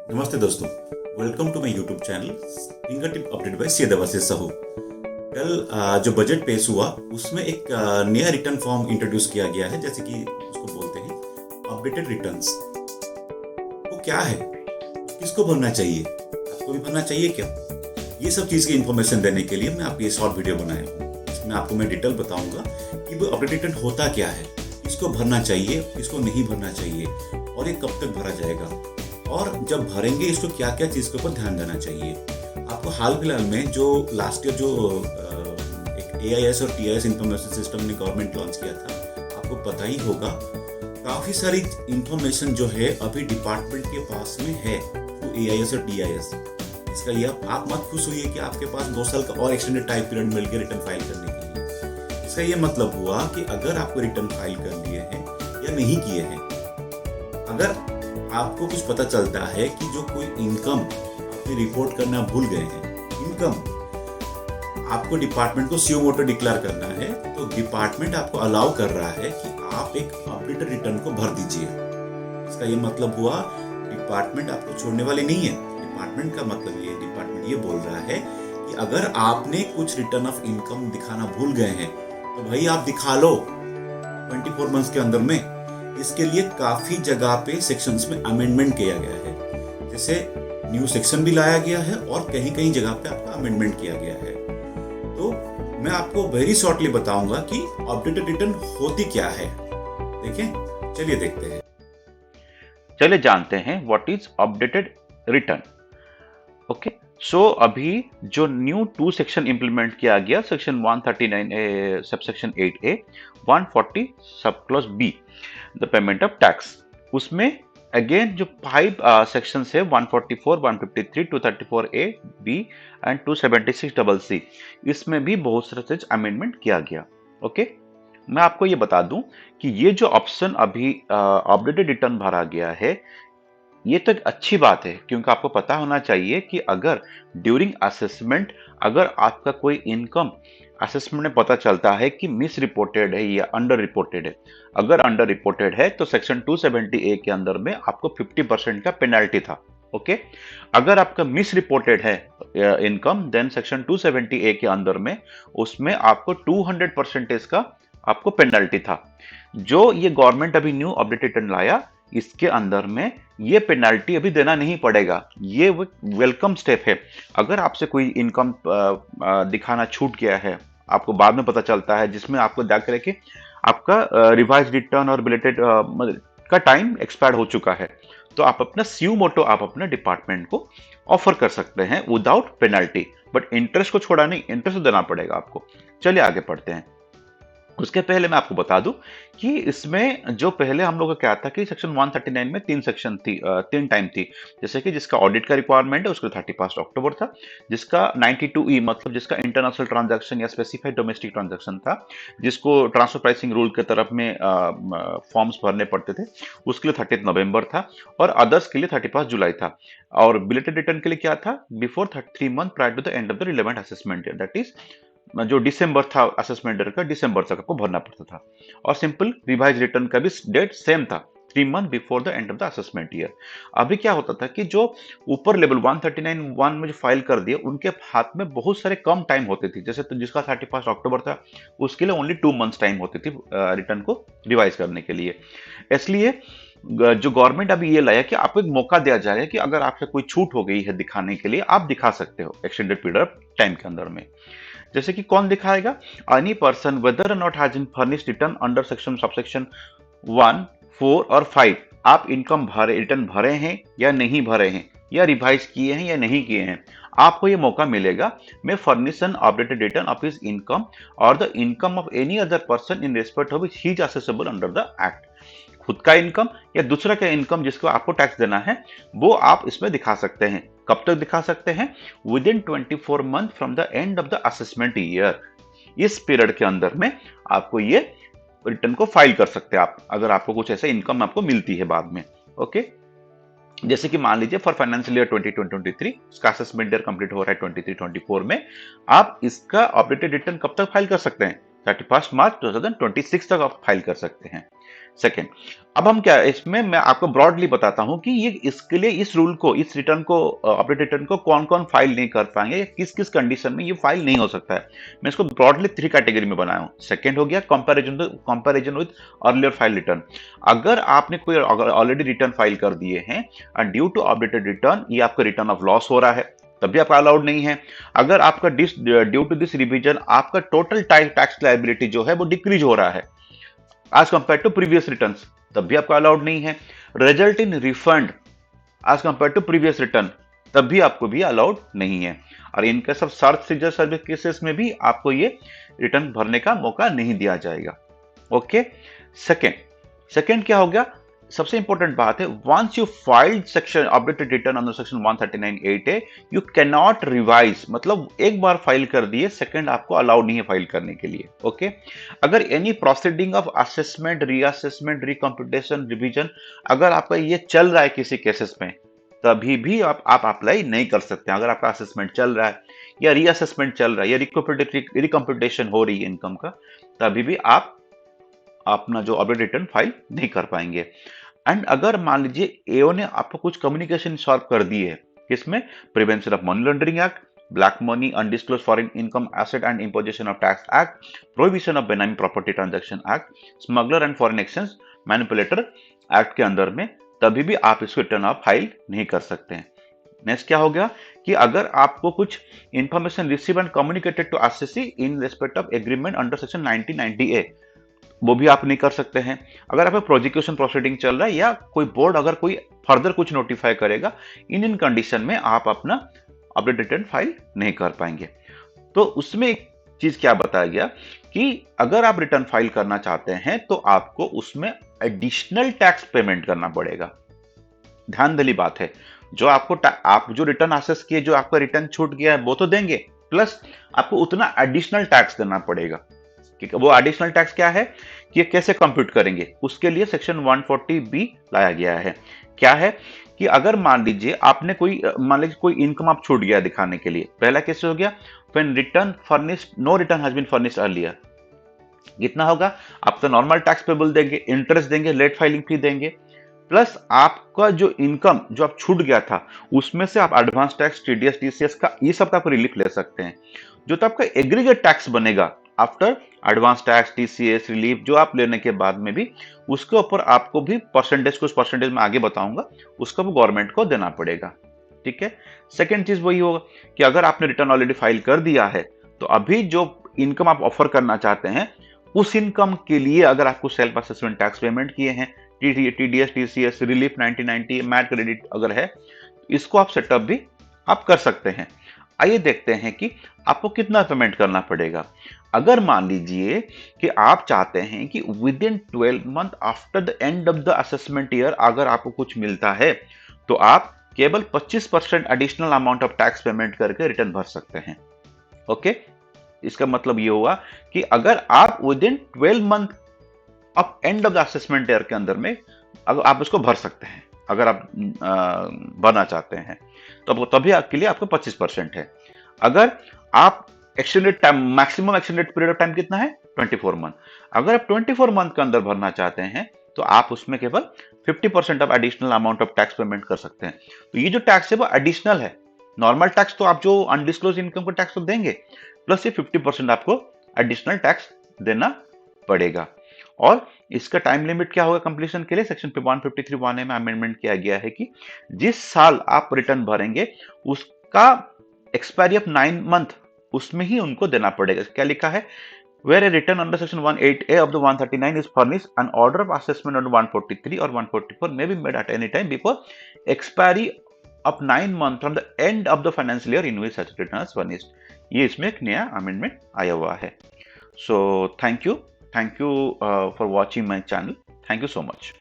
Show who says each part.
Speaker 1: नमस्ते दोस्तों, welcome to my YouTube channel finger tip update by C Debashish Sahu. कल जो बजट पेश हुआ उसमें एक नया रिटर्न फॉर्म इंट्रोड्यूस किया गया है, जैसे कि उसको बोलते हैं अपडेटेड रिटर्न्स। वो क्या है, किसको भरना चाहिए, आपको भी भरना चाहिए क्या? ये सब चीज़ की इन्फॉर्मेशन देने के लिए मैं आपको ये शॉर्ट वीडियो बनाया हूँ। इसमें आपको मैं डिटेल बताऊंगा कि वो अपडेटेड रिटर्न होता क्या है, किसको भरना चाहिए, किसको नहीं भरना चाहिए और ये कब तक भरा जाएगा, और जब भरेंगे इसको क्या क्या चीज़ के ऊपर ध्यान देना चाहिए। आपको हाल फिलहाल में जो लास्ट ईयर जो एक AIS और TIS इंफॉर्मेशन सिस्टम ने गवर्नमेंट लॉन्च किया था, आपको पता ही होगा। काफ़ी सारी इंफॉर्मेशन जो है अभी डिपार्टमेंट के पास में है, तो AIS और TIS। इसका ये आप मत खुश होइए कि आपके पास 2 साल का और एक्सटेंडेड टाइम पीरियड मिल गया रिटर्न फाइल करने के लिए। इसका ये मतलब हुआ कि अगर आपको रिटर्न फाइल कर लिए हैं या नहीं किए हैं, अगर आपको कुछ पता चलता है कि जो कोई इनकम आपने रिपोर्ट करना भूल गए हैं, इनकम आपको डिपार्टमेंट को सीओ मोटो डिक्लेयर करना है, तो डिपार्टमेंट आपको अलाउ कर रहा है कि आप एक अपडेटेड रिटर्न को भर दीजिए। इसका ये मतलब हुआ डिपार्टमेंट आपको छोड़ने वाली नहीं है। डिपार्टमेंट का मतलब डिपार्टमेंट ये बोल रहा है कि अगर आपने कुछ रिटर्न ऑफ इनकम दिखाना भूल गए हैं तो भाई आप दिखा लो 24 मंथ्स के अंदर में। इसके लिए काफी जगह पे सेक्शंस में अमेंडमेंट किया गया है, जैसे न्यू सेक्शन भी लाया गया है और कहीं कहीं जगह पे आपका अमेंडमेंट किया गया है। तो मैं आपको वेरी शॉर्टली बताऊंगा कि अपडेटेड रिटर्न होती क्या है। देखें, चलिए देखते हैं।
Speaker 2: चलिए जानते हैं what is updated return. Okay, so अभी जो न्यू 2 सेक्शन इंप्लीमेंट किया गया, section 139A subsection 8A 140 sub clause B, the payment of tax, उसमें अगेन जो 5 सेक्शंस है 144, 153, 234A बी एंड 276 C, इसमें भी बहुत सारे चीज अमेंडमेंट किया गया। ओके, मैं आपको ये बता दूं कि ये जो ऑप्शन अभी अपडेटेड रिटर्न भरा गया है, ये तो एक अच्छी बात है, क्योंकि आपको पता होना चाहिए कि अगर ड्यूरिंग असेसमेंट अगर आपका कोई इनकम असेसमेंट में पता चलता है कि मिस रिपोर्टेड है या अंडर रिपोर्टेड है, अगर अंडर रिपोर्टेड है तो सेक्शन 270A के अंदर में आपको 50% का पेनल्टी था। ओके, अगर आपका मिस रिपोर्टेड है इनकम, देन सेक्शन 270A के अंदर में उसमें आपको 200% का आपको पेनल्टी था। जो ये गवर्नमेंट अभी न्यू अपडेटेड रिटर्न लाया, इसके अंदर में ये पेनल्टी अभी देना नहीं पड़ेगा। ये वेलकम स्टेप है। अगर आपसे कोई इनकम दिखाना छूट गया है, आपको बाद में पता चलता है, जिसमें आपको जाकर रखे आपका रिवाइज रिटर्न और बिलेटेड का टाइम एक्सपायर हो चुका है, तो आप अपना सीयू मोटो आप अपने डिपार्टमेंट को ऑफर कर सकते हैं विदाउट पेनल्टी। बट इंटरेस्ट को छोड़ा नहीं, इंटरेस्ट देना पड़ेगा आपको। चलिए आगे पढ़ते हैं। उसके पहले मैं आपको बता दूं कि इसमें जो पहले हम लोग का क्या था कि सेक्शन 139 में 3 सेक्शन थी, 3 टाइम थी। जैसे कि जिसका ऑडिट का रिक्वायरमेंट है उसका 31 अक्टूबर था, जिसका 92E मतलब जिसका इंटरनेशनल ट्रांजैक्शन या स्पेसिफाइड डोमेस्टिक ट्रांजैक्शन था, जिसको ट्रांसफर प्राइसिंग रूल के तरफ में फॉर्म्स भरने पड़ते थे, उसके लिए 30 नवंबर था, और अदर्स के लिए 31 जुलाई था। और बिलेटेड रिटर्न के लिए क्या था, before 3 month prior to the end of the relevant assessment year, that is जो दिसंबर था असेसमेंट ईयर का, दिसंबर तक आपको भरना पड़ता था। और सिंपल रिवाइज रिटर्न का भी डेट सेम था, 3 month before the end of the assessment year. अभी क्या होता था कि जो ऊपर लेवल 139(1) में जो फाइल कर दिए, उनके हाथ में बहुत सारे कम टाइम होते थे। जैसे तो जिसका 31 अक्टूबर था, उसके लिए ओनली 2 मंथ्स टाइम होती थी रिटर्न को रिवाइज करने के लिए। इसलिए जो गवर्नमेंट अभी ये लाया कि आपको एक मौका दिया जाएगा कि अगर आपसे कोई छूट हो गई है दिखाने के लिए, आप दिखा सकते हो एक्सटेंडेड पीरियड ऑफ टाइम के अंदर में। जैसे कि कौन दिखाएगा, any person whether not has in furnished return under section subsection 1, 4 और 5, आप इनकम भरे रिटर्न भरे हैं या नहीं भरे हैं, या रिवाइज किए हैं या नहीं किए हैं, आपको ये मौका मिलेगा may furnish an updated return of his income और the income of any other person in respect of which he is assessable under the act. खुद का इनकम या दूसरा का इनकम जिसको आपको टैक्स देना है, वो आप इसमें दिखा सकते हैं। कब तक दिखा सकते हैं, with in 24 month from the end of the assessment year. इस पीरियड के अंदर में आपको ये रिटर्न को फाइल कर सकते हैं आप, अगर आपको कुछ ऐसा इनकम आपको मिलती है बाद में। ओके, जैसे कि मान लीजिए फॉर फाइनेंशियल ईयर 2023 इसका असेसमेंट ईयर कंप्लीट हो रहा है 23-24 में, आप इसका अपडेटेड रिटर्न कब तक फाइल कर सकते हैं, 31 मार्च 2026 तक आप फाइल कर सकते हैं। सेकेंड, अब हम क्या इसमें मैं आपको ब्रॉडली बताता हूं कि ये इसके लिए इस रूल को, इस रिटर्न को, अपडेट रिटर्न को कौन कौन फाइल नहीं कर पाएंगे, किस किस कंडीशन में ये फाइल नहीं हो सकता है। मैं इसको ब्रॉडली 3 कैटेगरी में बनाया हूं। सेकेंड हो गया comparison with earlier file return. अगर आपने कोई ऑलरेडी रिटर्न फाइल कर दिए हैं and due to updated return ये आपका रिटर्न ऑफ लॉस हो रहा है, तब भी आपका अलाउड नहीं है। अगर आपका ड्यू टू दिस रिवीजन आपका टोटल टैक्स लायबिलिटी जो है वो डिक्रीज हो रहा है as compare to previous returns, तब भी आपका अलाउड नहीं है। Result in refund as compare to previous return, तब भी आपको भी अलाउड नहीं है। और इनके सब सर्विस केसेस में भी आपको ये रिटर्न भरने का मौका नहीं दिया जाएगा। ओके, सेकेंड क्या हो गया, सबसे इंपॉर्टेंट बात है, once you filed section updated return under section 139(8)A you can not revise, मतलब एक बार फाइल कर दिए, सेकंड आपको अलाउड नहीं है फाइल करने के लिए। ओके, अगर any proceeding of assessment, reassessment, recomputation, revision अगर आपका ये चल रहा है किसी केसेस में, तभी भी आप अप्लाई नहीं कर सकते। अगर आपका असेसमेंट चल रहा है या रीअसेसमेंट चल रहा है या रिकम्प्यूटेशन हो रही है इनकम का, तभी भी आप अपना जो अपडेट रिटर्न फाइल नहीं कर पाएंगे। एंड अगर मान लीजिए एओ ने आपको कुछ कम्युनिकेशन सॉल्व कर दी है, किसमें, prevention of money laundering act, black money, undisclosed foreign income asset and imposition of tax act, prohibition of benami property transaction act, smuggler and foreign exchange manipulator act के अंदर में, तभी भी आप इसको रिटर्न ऑफ फाइल नहीं कर सकते हैं। नेक्स्ट क्या हो गया कि अगर आपको कुछ information receive and communicated to SSC in respect of agreement under section 1990A, वो भी आप नहीं कर सकते हैं। अगर आपका प्रोसिक्यूशन प्रोसीडिंग चल रहा है या कोई बोर्ड अगर कोई फर्दर कुछ नोटिफाई करेगा, इन कंडीशन में आप अपना अपडेट रिटर्न फाइल नहीं कर पाएंगे। तो उसमें एक चीज क्या बताया गया कि अगर आप रिटर्न फाइल करना चाहते हैं तो आपको उसमें एडिशनल टैक्स पेमेंट करना पड़ेगा। ध्यान देने बात है, जो आप जो रिटर्न असेस किए, जो आपका रिटर्न छूट गया है वो तो देंगे, प्लस आपको उतना एडिशनल टैक्स देना पड़ेगा। वो एडिशनल टैक्स क्या है कि ये कैसे कंप्यूट करेंगे, उसके लिए सेक्शन 140B लाया गया है। क्या है कि अगर मान लीजिए कोई इनकम आप छूट गया दिखाने के लिए, पहला कैसे हो गया, when return furnished, no return has been furnished earlier, कितना होगा, आप तो नॉर्मल टैक्स पेबल देंगे, इंटरेस्ट देंगे, लेट फाइलिंग फी देंगे, प्लस आपका जो इनकम जो आप छूट गया था उसमें से आप एडवांस टैक्स, टीडीएस, टीसीएस का ये सब का आप रिलीफ ले सकते हैं। जो तो आपका एग्रीगेट टैक्स बनेगा after advance tax, TCS relief जो आप लेने के बाद में भी, उसके ऊपर आपको भी कुछ परसेंटेज में आगे बताऊंगा, उसको भी गवर्नमेंट को देना पड़ेगा। ठीक है, सेकेंड चीज वही होगा कि अगर आपने रिटर्न ऑलरेडी फाइल कर दिया है तो अभी जो इनकम आप ऑफर करना चाहते हैं उस इनकम के लिए अगर आपको सेल्फ असेसमेंट टैक्स पेमेंट किए हैं, TDS, TCS, relief 1990, MAT credit अगर है, इसको आप सेटअप भी आप कर सकते हैं। आइए देखते हैं कि आपको कितना पेमेंट करना पड़ेगा। अगर मान लीजिए कि आप चाहते हैं कि with in 12 month after the end of the assessment year अगर आपको कुछ मिलता है तो आप केवल 25% additional amount of tax payment करके रिटर्न भर सकते हैं। ओके, इसका मतलब ये हुआ कि अगर आप with in 12 month of and of the assessment year के अंदर में अगर आप उसको भर सकते हैं, अगर आप भरना चाहते हैं तो तभी आपके लिए आपको 25% है। अगर आप extended time, maximum extended period of time कितना है, 24 मंथ, अगर आप 24 मंथ के अंदर भरना चाहते हैं तो आप उसमें केवल 50% of additional amount of tax payment कर सकते हैं। तो ये जो टैक्स है वो एडिशनल है, नॉर्मल टैक्स तो आप जो अनडिस्क्लोज इनकम का टैक्स तो देंगे, प्लस ये 50% आपको एडिशनल टैक्स देना पड़ेगा। और इसका टाइम लिमिट क्या होगा कंप्लीशन के लिए, सेक्शन 153(1)A में अमेंडमेंट किया गया है कि जिस साल आप रिटर्न भरेंगे उसका एक्सपायरी ऑफ 9 मंथ उसमें ही उनको देना पड़ेगा। क्या लिखा है, where a return under section 18A of the 139 is furnished, an order of assessment under 143 or 144 may be made at any time before expiry of 9 months from the end of the financial year in which such return is furnished। ये इसमें एक नया amendment आया हुआ है। So thank you for watching my channel, thank you so much.